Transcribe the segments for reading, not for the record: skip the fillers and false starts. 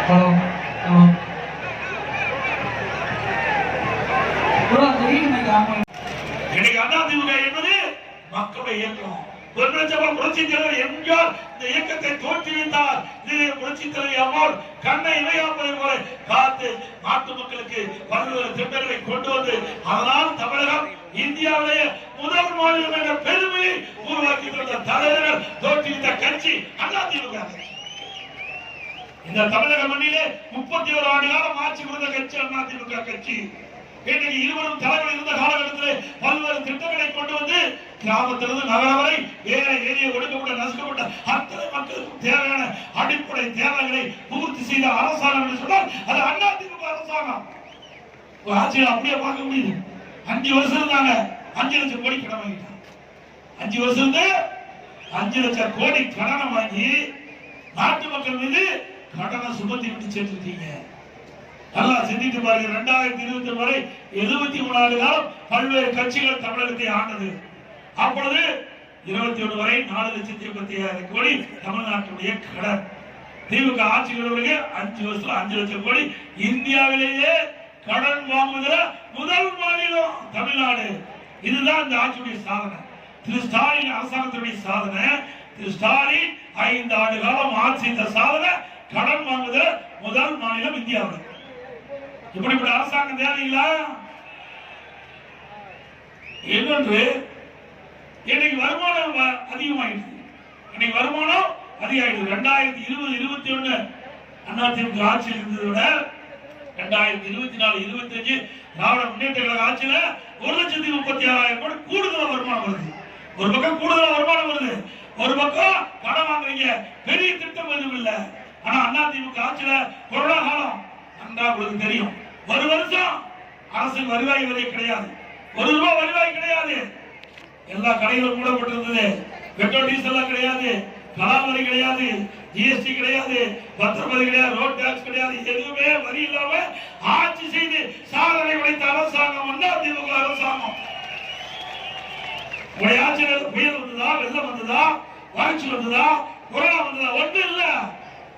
அதிமுக என்பது மக்களுடைய இயக்கம். புரட்சி தலைவர் எம்ஜிஆர் இந்த இயக்கத்தை தோற்றுவித்தார். புரட்சி தலைவர் அம்மாள் கண்ணை இணையாப்பதை போல காத்து நாட்டு மக்களுக்கு பல்வேறு திட்டங்களை கொண்டு வந்து அதனால் தமிழகம் இந்தியாவிலேயே முதல் மாநிலம் என்ற பெருமையை உருவாக்கி தந்த தலைவர்கள் தோற்றுவித்த கட்சி அதிமுக. இந்த தமிழக மண்ணிலே 31 ஆண்டு காலம் ஆட்சி புரிந்த கட்சி அதிமுக கட்சி. இன்றைக்கு இருவரும் தலைவர் இருந்த காலகட்டத்தில் பல்வேறு திட்டங்களை கொண்டு வந்து கிராமத்திலிருந்து நகரம் வரை ஏழை எளிய ஒடுக்கப்பட்ட நசுக்கப்பட்ட அத்தனை மக்களுக்கும் தேவையான அடிப்படை தேவைகளை பூர்த்தி செய்த அரசாங்கம் என்று சொன்னால் அது அதிமுக அரசாங்கம். ஒரு ஆட்சியில் அப்படியே பார்க்க முடியுது. 5 வருஷம் இருந்தாங்க, 5 லட்சம் கோடி கடன் வாங்கிட்டாங்க. 5 வருஷம் 5 லட்சம் கோடி கடனை வாங்கி நாட்டு மக்கள் மீது கடனை சுமத்தி விட்டு சேர்த்துட்டீங்க. நல்லா சிந்தித்து பாருங்க. 2020 வரை 73 ஆண்டு காலம் பல்வேறு கட்சிகள் தமிழகத்தை ஆண்டது. அப்பொழுது 21 வரை 4,87,000 கோடி தமிழ்நாட்டுடைய கடன். திமுக ஆட்சிகளுடைய 5 வருஷத்துல 5 லட்சம் கோடி. இந்தியாவிலேயே கடன் வாங்குவதில் முதல் மாநிலம் தமிழ்நாடு. இதுதான் இந்த ஆட்சியுடைய சாதனை. திரு ஸ்டாலின் அரசாங்கத்துடைய சாதனை. திரு ஸ்டாலின் 5 ஆண்டு காலம் ஆட்சி இந்த சாதனை. கடன் வாங்குவதில் முதல் மாநிலம் இந்தியாவில். இப்படிப்பட்ட அரசாங்கம் தேவையில்லை. இன்னொன்று, இன்னைக்கு வருமானம் அதிகமாயிடுது. இன்னைக்கு வருமானம் அதிகமாயிடுது. 2020-21 அதிமுக ஆட்சியில் இருந்ததை விட 2024-25 திராவிட முன்னேற்ற கழக ஆட்சியில 1,36,000 கோடி கூடுதல் வருமானம் வருது. ஒரு பக்கம் கூடுதல் வருமானம் வருது, ஒரு பக்கம் கடன் வாங்குறீங்க. பெரிய திட்டம் எதுவும் இல்லை. ஆனா அதிமுக ஆட்சியில கொரோனா காலம் நன்றா உங்களுக்கு தெரியும். ஒரு வருஷம் அரசு வருவாய் வரை கிடையாது, ₹1 வருவாய் கிடையாது. எல்லா கடைகளும் மூடப்பட்டிருந்தது. பெட்ரோல் டீசல் கிடையாது, கலால் வரி கிடையாது, ஜிஎஸ்டி கிடையாது, பத்திரப்பதி கிடையாது, ரோட் டாக்ஸ் கிடையாது. எதுவுமே வரி இல்லாம ஆட்சி செய்து சாதனை படைத்த அரசாங்கம் அதிமுக அரசாங்கம். உங்களுடைய ஆட்சியில் புயல் வந்ததா, வெள்ளம் வந்ததா, வறட்சி வந்ததா, கொரோனா வந்ததா? ஒன்றும் இல்ல.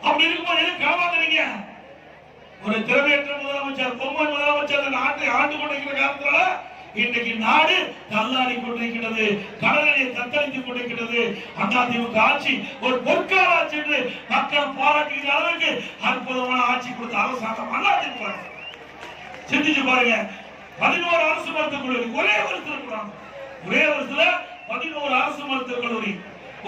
அப்படி இருக்கும்போது எது காவாங்க? ஒரு திறமையற்ற முதலமைச்சர், பொம்மை முதலமைச்சர் நாட்டை ஆண்டு கொண்டிருக்கிற காலத்துல இன்றைக்கு நாடு தள்ளாடி கொண்டிருக்கிறது, கடலை தத்தளித்துக் கொண்டிருக்கிறது. அதிமுக ஆட்சி ஒரு பொற்கால ஆட்சி என்று மக்கள் பாராட்டுகிற அளவுக்கு அற்புதமான ஆட்சி கொடுத்த அரசாங்கம் அதிமுக. சிந்திச்சு பாருங்க. 11 அரசு மருத்துவக் கல்லூரி ஒரே வருஷத்துல கொடுறாங்க. ஒரே வருஷத்துல 11 அரசு மருத்துவக் கல்லூரி.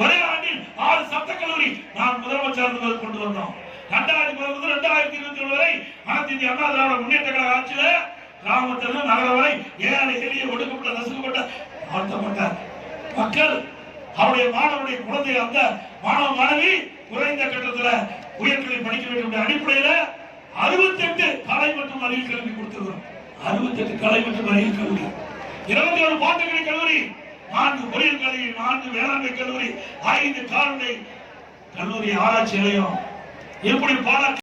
ஒரே ஆண்டில் 6 சட்டக் கல்லூரி நான் முதலமைச்சர் கொண்டு வந்தோம். 2021 வரை அனைத்து இந்திய அண்ணா திராவிட முன்னேற்ற கழக ஆட்சியில கிராமத்திலிருந்து நகரம் வரை ஏழை எளிய ஒடுக்கப்பட்ட நசுக்கப்பட்ட ஆழ்த்தப்பட்ட மக்கள் அவருடைய மாணவருடைய குழந்தை அந்த மாணவ மாணவி குறைந்த கட்டத்தில் உயர்கல்வி படிக்க வேண்டும் அடிப்படையில் 68 கலை மற்றும் அறிவியல் கல்வி கொடுத்திருக்கிறோம். 68 கலை மற்றும் அறிவியல் கல்லூரி, 21 பாட்டுக்கலை கல்லூரி, 4 பொறியியல் கல்லூரி, 4 வேளாண்மை கல்லூரி, 5 கால்நடை கல்லூரி ஆராய்ச்சி நிலையம். எப்படி பாராட்டு